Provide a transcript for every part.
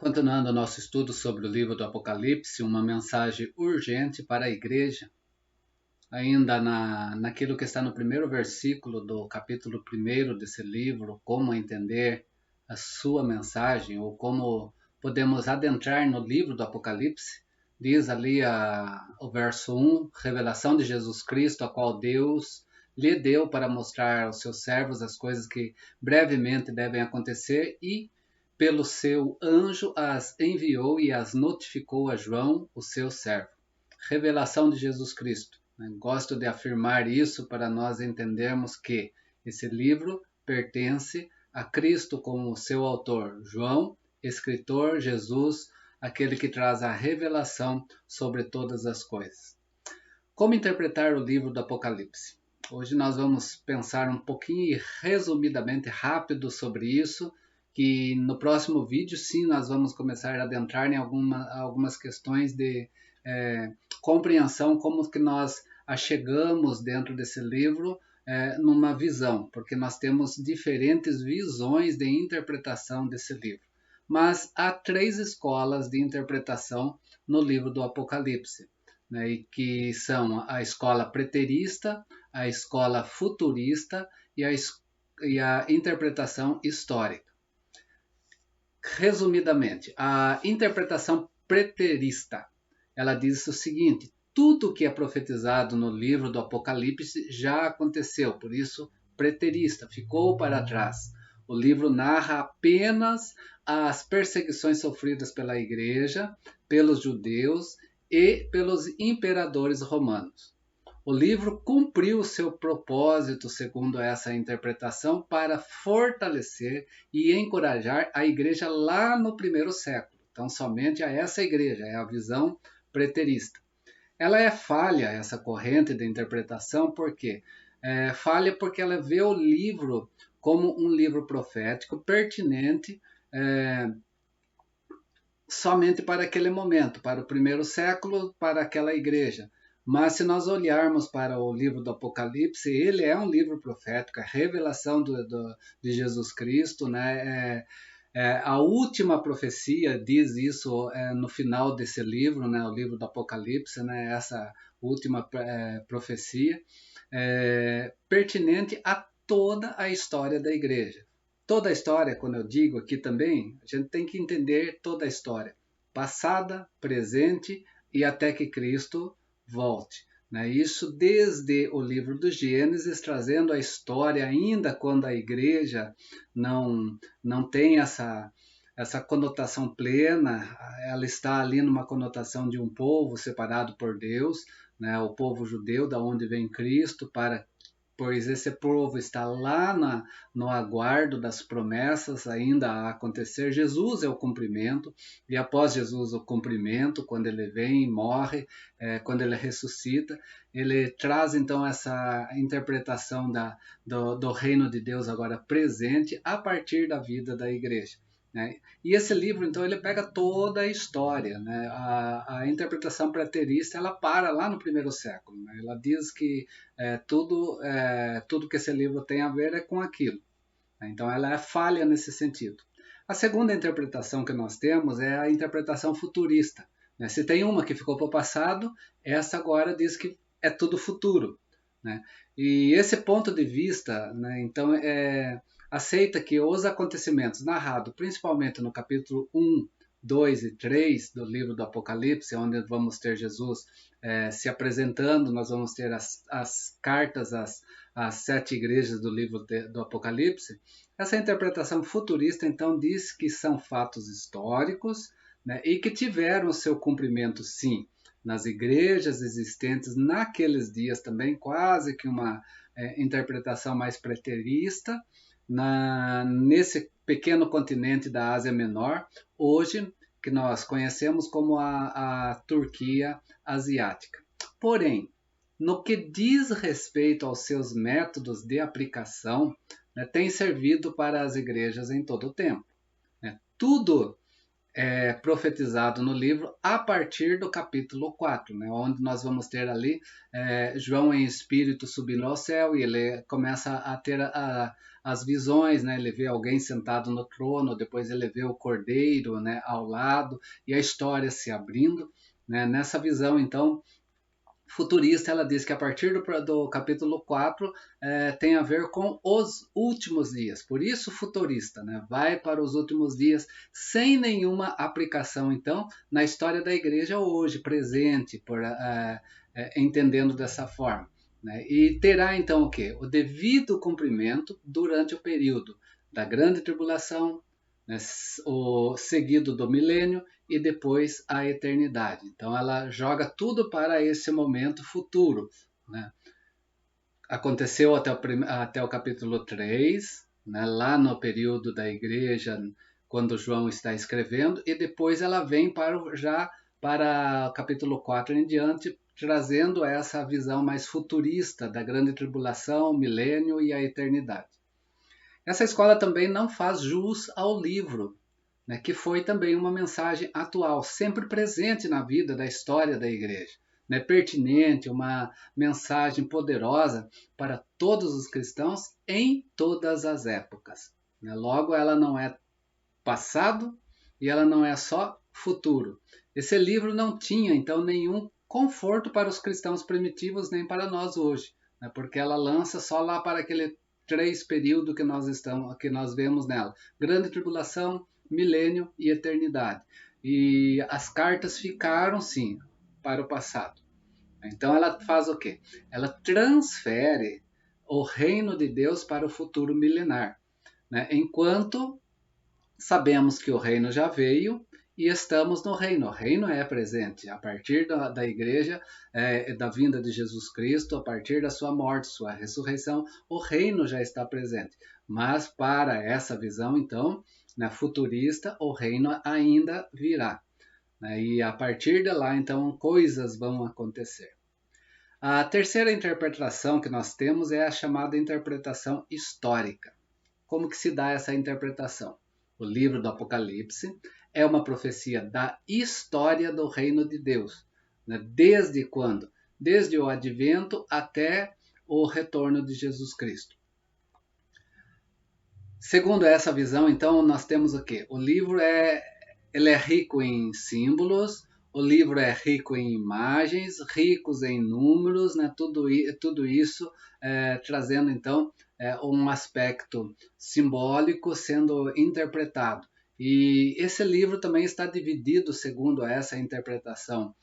Continuando o nosso estudo sobre o livro do Apocalipse, uma mensagem urgente para a igreja, ainda naquilo que está no primeiro versículo do capítulo 1 desse livro, como entender a sua mensagem, ou como podemos adentrar no livro do Apocalipse, diz ali o verso 1, revelação de Jesus Cristo, a qual Deus lhe deu para mostrar aos seus servos as coisas que brevemente devem acontecer e pelo seu anjo as enviou e as notificou a João, o seu servo. Revelação de Jesus Cristo. Gosto de afirmar isso para nós entendermos que esse livro pertence a Cristo como seu autor, João, escritor, Jesus, aquele que traz a revelação sobre todas as coisas. Como interpretar o livro do Apocalipse? Hoje nós vamos pensar um pouquinho resumidamente rápido sobre isso, que no próximo vídeo sim nós vamos começar a adentrar em algumas questões de compreensão, como que nós achegamos dentro desse livro numa visão, porque nós temos diferentes visões de interpretação desse livro. Mas há 3 escolas de interpretação no livro do Apocalipse, né, e que são a escola preterista, a escola futurista e a interpretação histórica. Resumidamente, a interpretação preterista, ela diz o seguinte: tudo que é profetizado no livro do Apocalipse já aconteceu, por isso preterista, ficou para trás. O livro narra apenas as perseguições sofridas pela igreja, pelos judeus e pelos imperadores romanos. O livro cumpriu o seu propósito, segundo essa interpretação, para fortalecer e encorajar a igreja lá no primeiro século. Então, somente a essa igreja, é a visão preterista. Ela é falha, essa corrente de interpretação, por quê? Falha porque ela vê o livro como um livro profético pertinente somente para aquele momento, para o primeiro século, para aquela igreja. Mas se nós olharmos para o livro do Apocalipse, ele é um livro profético, a revelação de Jesus Cristo, né? A última profecia diz isso no final desse livro, né? O livro do Apocalipse, né? Essa última profecia, pertinente a toda a história da igreja. Toda a história, quando eu digo aqui também, a gente tem que entender toda a história, passada, presente e até que Cristo volte. Né? Isso desde o livro do Gênesis, trazendo a história ainda quando a igreja não tem essa conotação plena, ela está ali numa conotação de um povo separado por Deus, né? O povo judeu, da onde vem Cristo, pois esse povo está lá no aguardo das promessas ainda a acontecer. Jesus é o cumprimento, e após Jesus o cumprimento, quando ele vem e morre, quando ele ressuscita, ele traz então essa interpretação do reino de Deus agora presente a partir da vida da igreja. Né? E esse livro, então, ele pega toda a história. Né? A interpretação preterista, ela para lá no primeiro século. Né? Ela diz que tudo que esse livro tem a ver é com aquilo. Né? Então, ela é falha nesse sentido. A segunda interpretação que nós temos é a interpretação futurista. Né? Se tem uma que ficou para o passado, essa agora diz que é tudo futuro. Né? E esse ponto de vista, né, então, aceita que os acontecimentos narrados, principalmente no capítulo 1, 2 e 3 do livro do Apocalipse, onde vamos ter Jesus se apresentando, nós vamos ter as cartas às 7 igrejas do livro do Apocalipse. Essa interpretação futurista, então, diz que são fatos históricos, né, e que tiveram o seu cumprimento, sim, nas igrejas existentes naqueles dias também, quase que uma interpretação mais preterista, nesse pequeno continente da Ásia Menor, hoje que nós conhecemos como a Turquia asiática. Porém, no que diz respeito aos seus métodos de aplicação, né, tem servido para as igrejas em todo o tempo. Né? Tudo profetizado no livro a partir do capítulo 4, né, onde nós vamos ter ali João em espírito subindo ao céu e ele começa a ter as visões, né, ele vê alguém sentado no trono, depois ele vê o cordeiro, né, ao lado e a história se abrindo, né, nessa visão então futurista, ela diz que a partir do capítulo 4 tem a ver com os últimos dias, por isso futurista, né? Vai para os últimos dias sem nenhuma aplicação, então, na história da igreja hoje, presente, entendendo dessa forma. Né? E terá então o quê? O devido cumprimento durante o período da grande tribulação, né? O seguido do milênio e depois a eternidade. Então ela joga tudo para esse momento futuro. Né? Aconteceu até o capítulo 3, né? Lá no período da igreja, quando João está escrevendo, e depois ela vem já para o capítulo 4 em diante, trazendo essa visão mais futurista da grande tribulação, milênio e a eternidade. Essa escola também não faz jus ao livro, né, que foi também uma mensagem atual, sempre presente na vida da história da igreja, né, pertinente, uma mensagem poderosa para todos os cristãos em todas as épocas. Né? Logo, ela não é passado e ela não é só futuro. Esse livro não tinha, então, nenhum conforto para os cristãos primitivos nem para nós hoje, né, porque ela lança só lá para aquele 3 período que nós vemos nela: grande tribulação, milênio e eternidade. E as cartas ficaram, sim, para o passado. Então ela faz o quê? Ela transfere o reino de Deus para o futuro milenar, né? Enquanto sabemos que o reino já veio e estamos no reino. O reino é presente a partir da igreja, da vinda de Jesus Cristo, a partir da sua morte, sua ressurreição, o reino já está presente. Mas para essa visão, então, né, futurista, o reino ainda virá. Né, e a partir de lá, então, coisas vão acontecer. A terceira interpretação que nós temos é a chamada interpretação histórica. Como que se dá essa interpretação? O livro do Apocalipse é uma profecia da história do reino de Deus. Né? Desde quando? Desde o advento até o retorno de Jesus Cristo. Segundo essa visão, então, nós temos o quê? O livro ele é rico em símbolos, o livro é rico em imagens, ricos em números, né? Tudo isso trazendo, então, um aspecto simbólico sendo interpretado. E esse livro também está dividido, segundo essa interpretação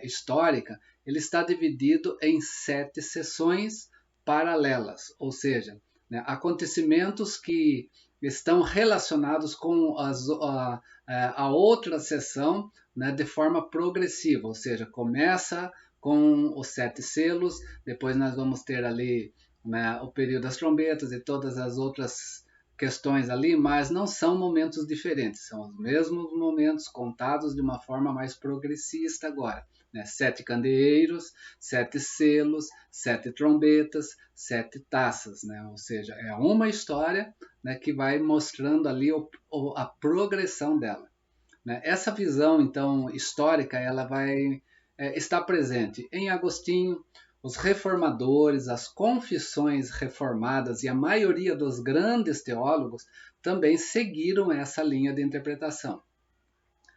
histórica, ele está dividido em 7 sessões paralelas, ou seja, né, acontecimentos que estão relacionados com a outra sessão, né, de forma progressiva, ou seja, começa com os 7 selos, depois nós vamos ter ali, né, o período das trombetas e todas as outras questões ali, mas não são momentos diferentes, são os mesmos momentos contados de uma forma mais progressista agora. Né? 7 candeeiros, 7 selos, 7 trombetas, 7 taças, né? Ou seja, é uma história, né, que vai mostrando ali a progressão dela. Né? Essa visão, então, histórica, ela vai estar presente em Agostinho, os reformadores, as confissões reformadas e a maioria dos grandes teólogos também seguiram essa linha de interpretação.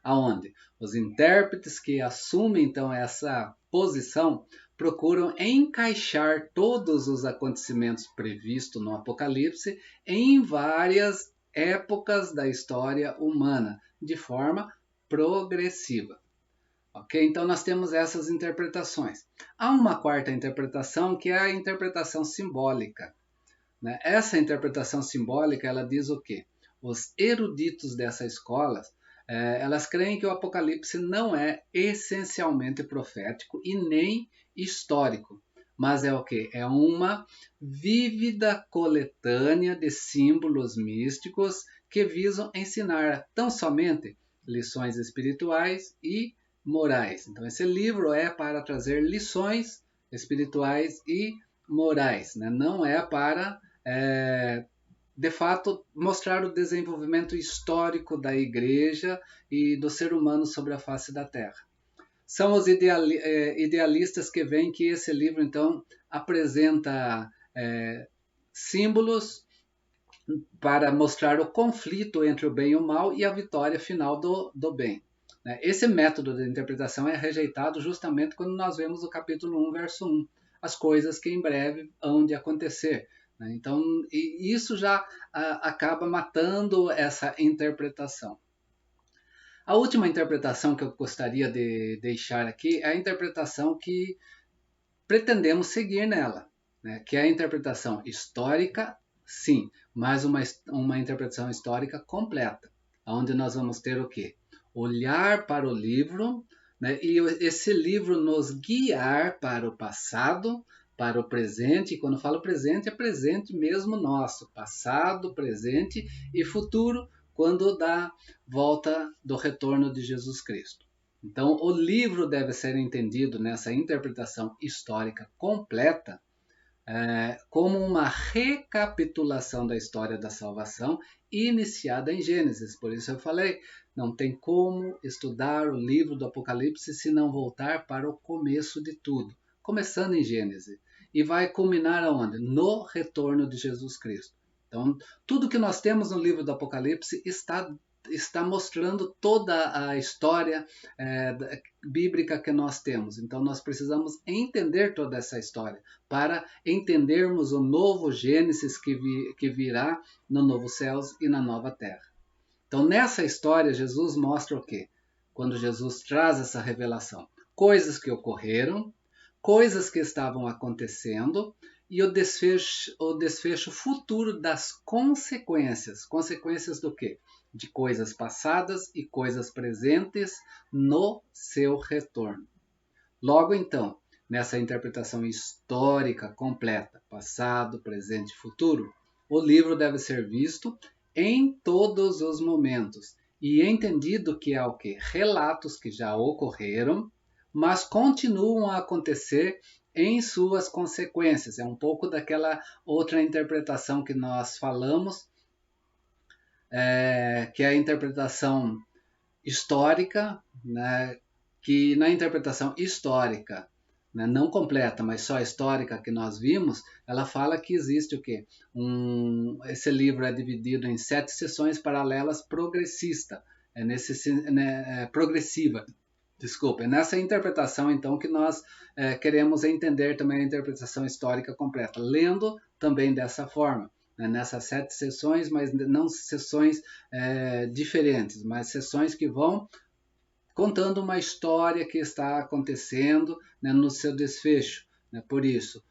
Aonde os intérpretes que assumem então essa posição procuram encaixar todos os acontecimentos previstos no Apocalipse em várias épocas da história humana, de forma progressiva. Ok? Então nós temos essas interpretações. Há uma quarta interpretação que é a interpretação simbólica. Né? Essa interpretação simbólica ela diz o quê? Os eruditos dessa escola elas creem que o Apocalipse não é essencialmente profético e nem histórico, mas é o quê? É uma vívida coletânea de símbolos místicos que visam ensinar tão somente lições espirituais e morais. Então esse livro é para trazer lições espirituais e morais, né? Não é para de fato, mostrar o desenvolvimento histórico da igreja e do ser humano sobre a face da terra. São os idealistas que veem que esse livro, então, apresenta símbolos para mostrar o conflito entre o bem e o mal e a vitória final do bem. Esse método de interpretação é rejeitado justamente quando nós vemos o capítulo 1, verso 1, as coisas que em breve hão de acontecer. Então, isso já acaba matando essa interpretação. A última interpretação que eu gostaria de deixar aqui é a interpretação que pretendemos seguir nela, que é a interpretação histórica, sim, mas uma interpretação histórica completa, onde nós vamos ter o quê? Olhar para o livro, e esse livro nos guiar para o passado, para o presente, e quando falo presente, é presente mesmo nosso, passado, presente e futuro, quando dá volta do retorno de Jesus Cristo. Então, o livro deve ser entendido nessa interpretação histórica completa como uma recapitulação da história da salvação iniciada em Gênesis. Por isso eu falei, não tem como estudar o livro do Apocalipse se não voltar para o começo de tudo, começando em Gênesis. E vai culminar aonde? No retorno de Jesus Cristo. Então, tudo que nós temos no livro do Apocalipse está mostrando toda a história bíblica que nós temos. Então, nós precisamos entender toda essa história para entendermos o novo Gênesis que virá no novo céus e na nova terra. Então, nessa história, Jesus mostra o quê? Quando Jesus traz essa revelação. Coisas que ocorreram, coisas que estavam acontecendo e o desfecho futuro das consequências. Consequências do quê? De coisas passadas e coisas presentes no seu retorno. Logo então, nessa interpretação histórica completa, passado, presente e futuro, o livro deve ser visto em todos os momentos e entendido que há o quê? Relatos que já ocorreram, mas continuam a acontecer em suas consequências. É um pouco daquela outra interpretação que nós falamos, que é a interpretação histórica, que na interpretação histórica, não completa, mas só histórica que nós vimos, ela fala que existe o quê? Esse livro é dividido em 7 sessões paralelas progressiva. Desculpa, é nessa interpretação, então, que nós queremos entender também a interpretação histórica completa, lendo também dessa forma, nessas 7 sessões, mas não sessões diferentes, mas sessões que vão contando uma história que está acontecendo no seu desfecho. Por isso,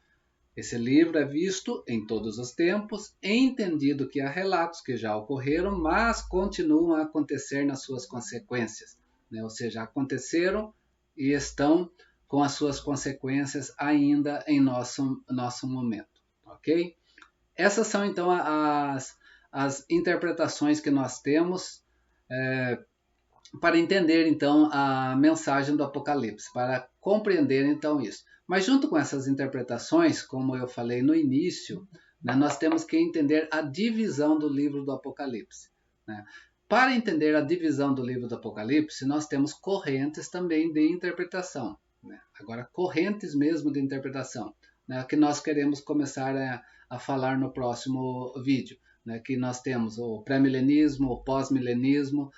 esse livro é visto em todos os tempos, entendido que há relatos que já ocorreram, mas continuam a acontecer nas suas consequências. Ou seja, aconteceram e estão com as suas consequências ainda em nosso momento. Ok? Essas são então as interpretações que nós temos para entender então a mensagem do Apocalipse, para compreender então isso. Mas junto com essas interpretações, como eu falei no início, nós temos que entender a divisão do livro do Apocalipse. Para entender a divisão do livro do Apocalipse, nós temos correntes também de interpretação. Agora, correntes mesmo de interpretação, que nós queremos começar a falar no próximo vídeo. Que nós temos o pré-milenismo, o pós-milenismo,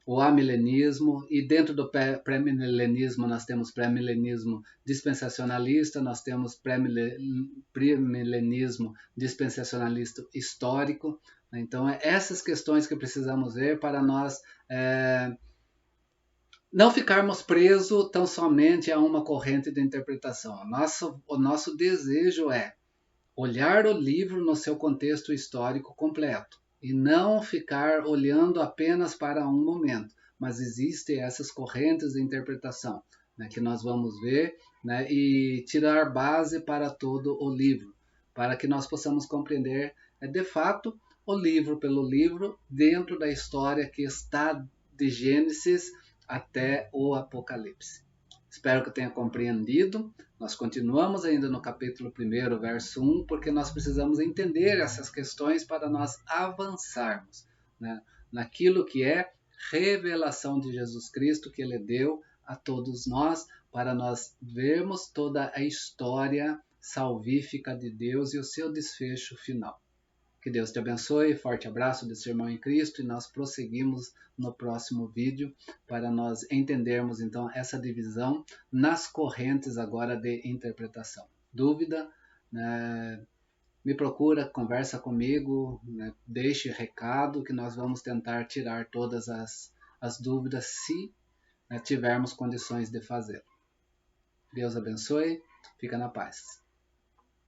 o amilenismo, e dentro do pré-milenismo nós temos pré-milenismo dispensacionalista, nós temos pré-milenismo dispensacionalista histórico. Então, essas questões que precisamos ver para nós não ficarmos presos tão somente a uma corrente de interpretação. O nosso desejo é olhar o livro no seu contexto histórico completo e não ficar olhando apenas para um momento, mas existem essas correntes de interpretação que nós vamos ver e tirar base para todo o livro, para que nós possamos compreender de fato o livro pelo livro dentro da história que está de Gênesis até o Apocalipse. Espero que tenha compreendido. Nós continuamos ainda no capítulo 1, verso 1, porque nós precisamos entender essas questões para nós avançarmos, né, naquilo que é revelação de Jesus Cristo que Ele deu a todos nós, para nós vermos toda a história salvífica de Deus e o seu desfecho final. Que Deus te abençoe, forte abraço desse irmão em Cristo, e nós prosseguimos no próximo vídeo para nós entendermos então essa divisão nas correntes agora de interpretação. Dúvida, né, me procura, conversa comigo, né, deixe recado que nós vamos tentar tirar todas as dúvidas se, né, tivermos condições de fazê-lo. Deus abençoe, fica na paz.